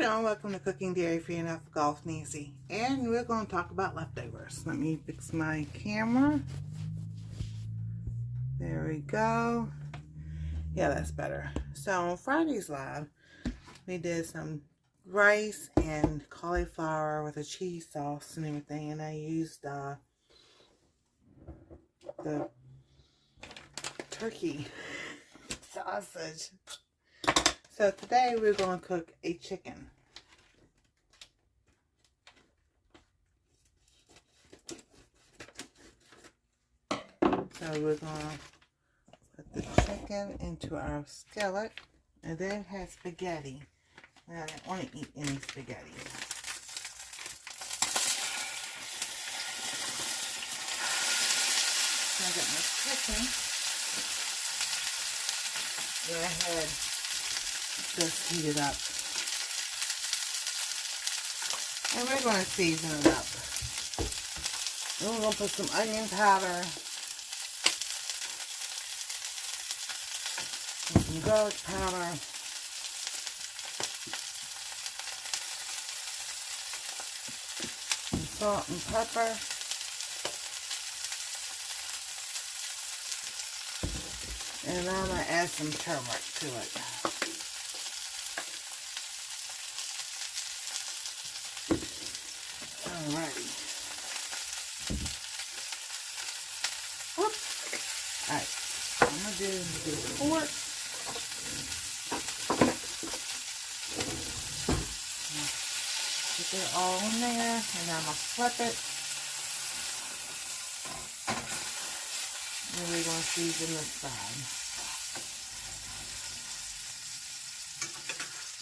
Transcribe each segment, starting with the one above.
everyone, welcome to Cooking Dairy Free Enough for Golf Nancy, and we're going to talk about leftovers. Let me fix my camera. There we go. Yeah, that's better. So on Friday's live, we did some rice and cauliflower with a cheese sauce and everything, and I used the turkey sausage. So today we're going to cook a chicken. So we're going to put the chicken into our skillet, and then it has spaghetti. And I didn't want to eat any spaghetti. So I got my chicken. Go ahead, just heat it up. And we're going to season it up. Then we're going to put some onion powder, some garlic powder, some salt and pepper, and now I'm going to add some turmeric to it. Alrighty. Whoops. Alright. I'm going to do the pork. Put it all in there, and then I'm going to flip it. And we're going to season this side.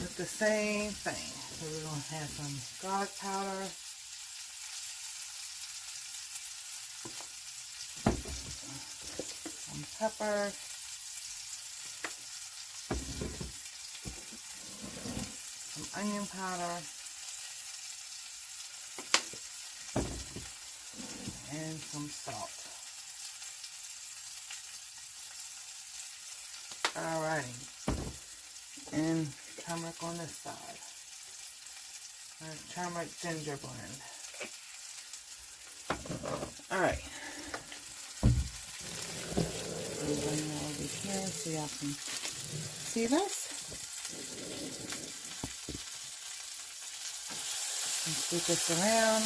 With the same thing. So we're going to have some garlic powder. Some pepper. Some onion powder. And some salt. Alrighty. And turmeric on this side. Our turmeric ginger blend. Alright. Bring that over here so y'all can see this. And scoop this around.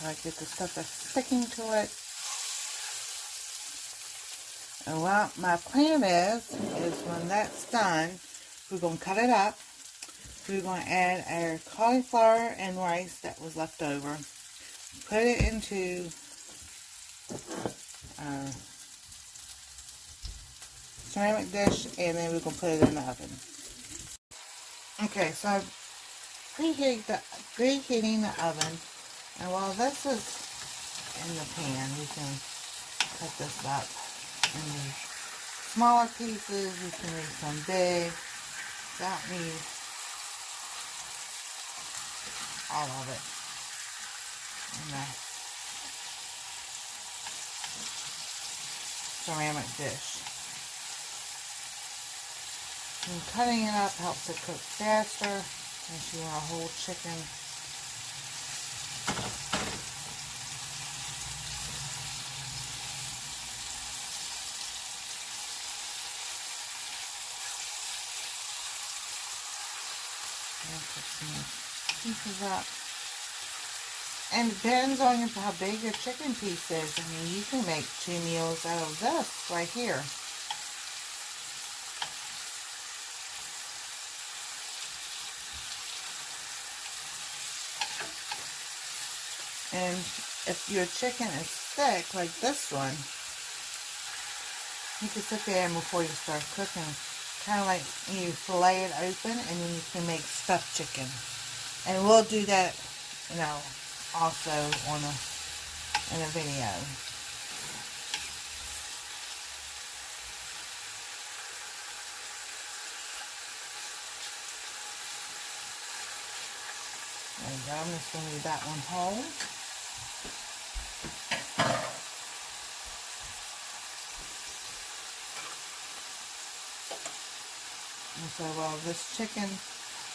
I get the stuff that's sticking to it. And what my plan is when that's done, we're going to cut it up. We're going to add our cauliflower and rice that was left over. Put it into our ceramic dish, and then we're going to put it in the oven. Okay, so I'm preheating the oven. And while this is in the pan, we can cut this up into smaller pieces. We can make some big. Don't need all of it in the ceramic dish. And cutting it up helps it cook faster if you want a whole chicken. Put some pieces up. And it depends on how big your chicken piece is. I mean, you can make 2 meals out of this right here. And if your chicken is thick, like this one, you can sit there and before you start cooking, kind of like you fillet it open, and then you can make stuffed chicken. And we'll do that, also in a video. There we go. I'm just going to leave that one whole. And so while this chicken,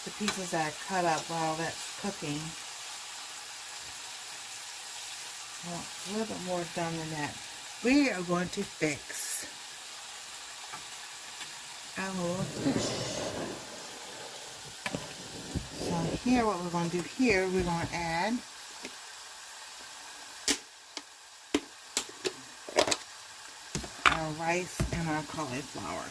the pieces that I cut up while that's cooking, well, it's a little bit more done than that. We are going to fix our fish. So here, what we're going to do here, we're going to add our rice and our cauliflower.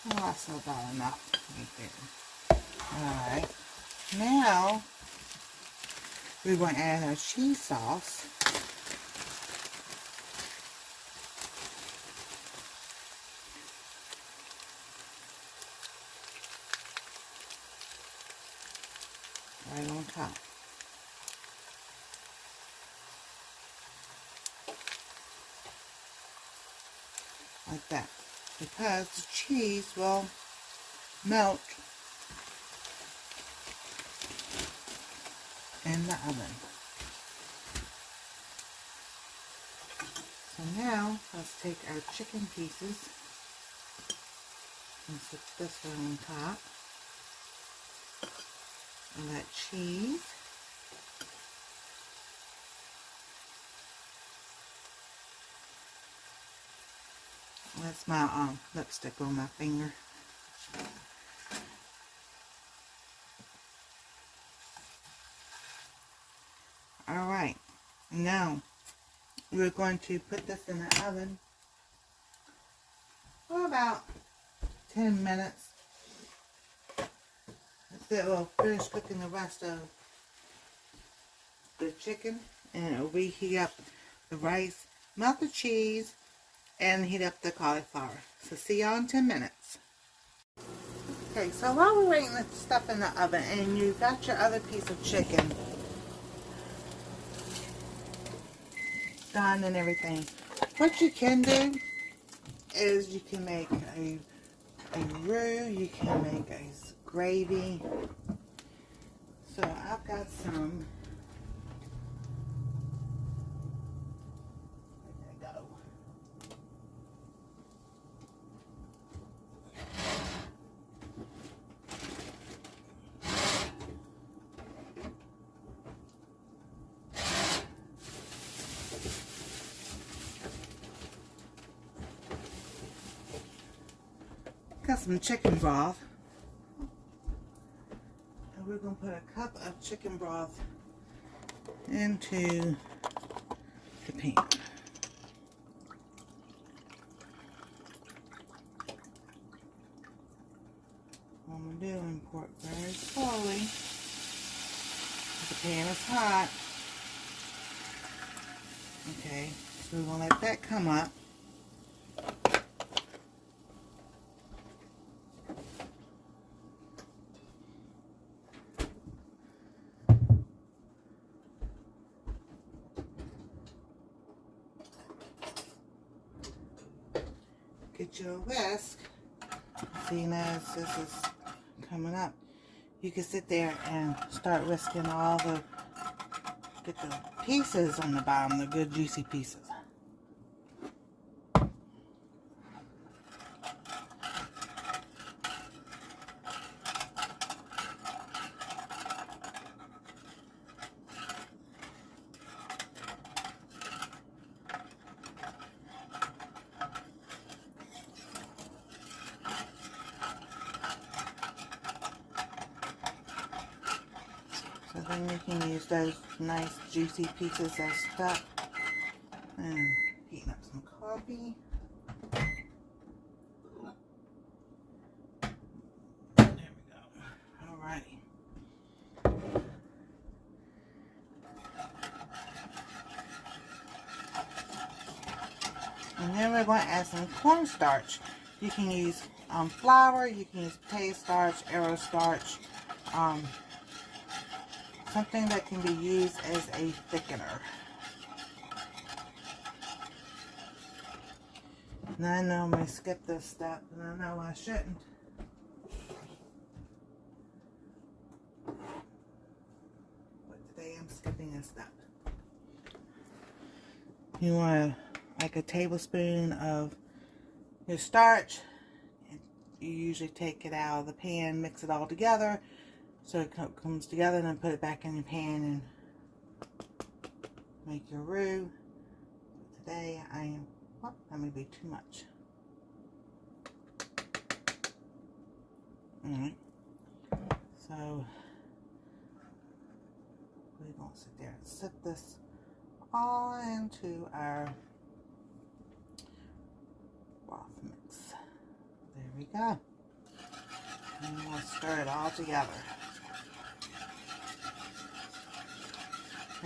Oh, that's about enough right there. Alright, now we're going to add our cheese sauce. Right on top. Like that. Because the cheese will melt in the oven. So now let's take our chicken pieces and put this one on top of that cheese. That's my lipstick on my finger. Alright, now we're going to put this in the oven for about 10 minutes. It will finish cooking the rest of the chicken, and it will reheat up the rice, melt the cheese, and heat up the cauliflower. So see y'all in 10 minutes. Okay, so while we're waiting the stuff in the oven and you got your other piece of chicken done and everything, what you can do is you can make a roux, you can make a gravy. So I've got some. There they go. Got some chicken broth. And we're going to put a cup of chicken broth into the pan. What I'm going to do is pour it very slowly. The pan is hot. Okay, so we're going to let that come up. Get your whisk. Seeing as this is coming up, you can sit there and start whisking all the, get the pieces on the bottom, the good juicy pieces. So then you can use those nice juicy pieces that's stuck. And heating up some coffee. There we go. Alright. And then we're going to add some cornstarch. You can use flour, you can use potato starch, arrow starch, something that can be used as a thickener. And I know I'm going to skip this step, and I know I shouldn't. But today I'm skipping a step. You want like a tablespoon of your starch. You usually take it out of the pan, mix it all together so it comes together, and then put it back in your pan and make your roux. Today I am, oh, that may be too much. Alright, so we're going to sit there and set this all into our broth mix. There we go. And we'll stir it all together.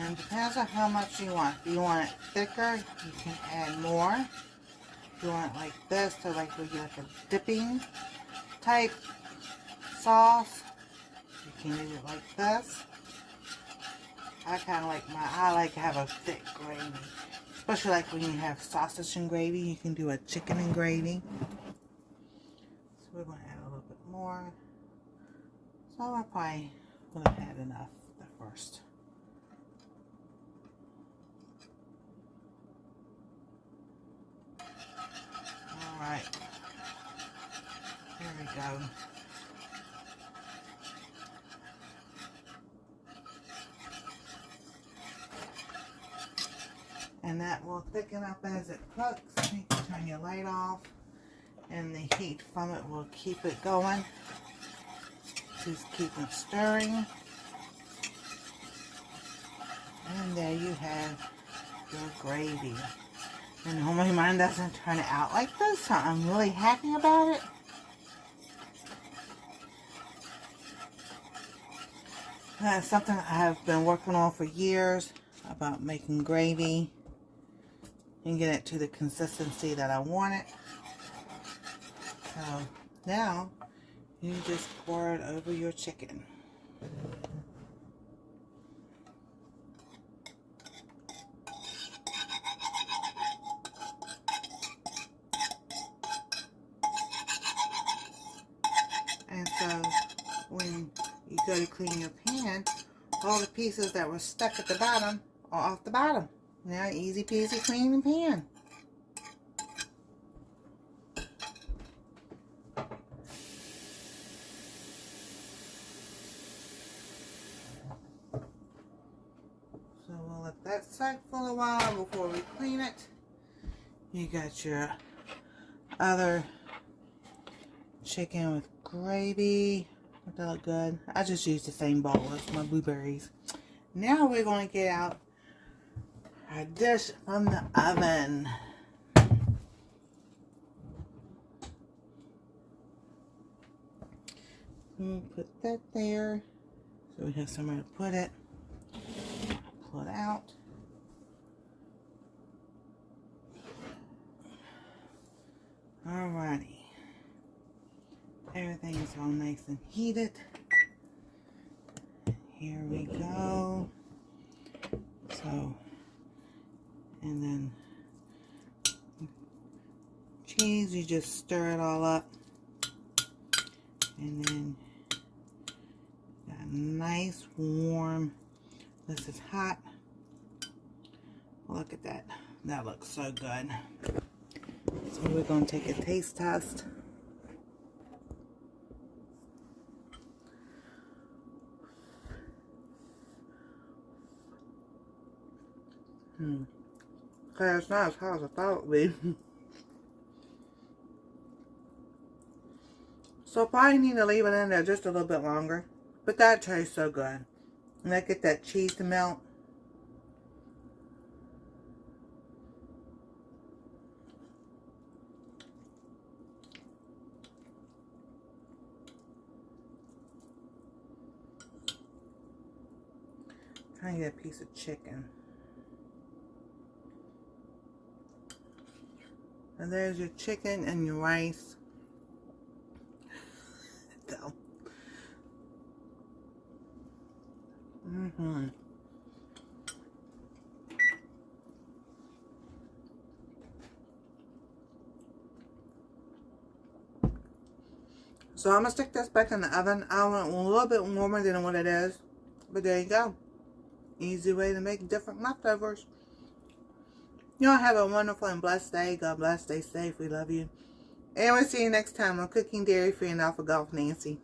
And it depends on how much you want. If you want it thicker, you can add more. If you want it like this, so like we get like a dipping type sauce, you can use it like this. I like to have a thick gravy. Especially like when you have sausage and gravy, you can do a chicken and gravy. So we're going to add a little bit more. So I probably would have had enough at first. Alright. There we go. And that will thicken up as it cooks. You can turn your light off, and the heat from it will keep it going. Just keep it stirring. And there you have your gravy. And normally mine doesn't turn out like this, so I'm really happy about it. That's something I have been working on for years, about making gravy and get it to the consistency that I want it. So now you just pour it over your chicken. And so when you go to clean your pan, all the pieces that were stuck at the bottom are off the bottom. Now easy peasy clean the pan. So we'll let that set for a while before we clean it. You got your other chicken with gravy. Does that look good? I just used the same bowl as my blueberries. Now we're going to get out our dish from the oven. We'll put that there so we have somewhere to put it. Pull it out. Alrighty. Everything is all nice and heated. Here we go. So, and then cheese, you just stir it all up. And then got a nice warm, this is hot. Look at that. That looks so good. So we're going to take a taste test. Okay, it's not as hot as I thought it would be. So probably need to leave it in there just a little bit longer. But that tastes so good. And I get that cheese to melt. Trying to get a piece of chicken. And there's your chicken and your rice. So, So I'm going to stick this back in the oven. I want it a little bit warmer than what it is. But there you go. Easy way to make different leftovers. Y'all have a wonderful and blessed day. God bless. Stay safe. We love you. And we'll see you next time on Cooking Dairy Free and Off of Golf Nancy.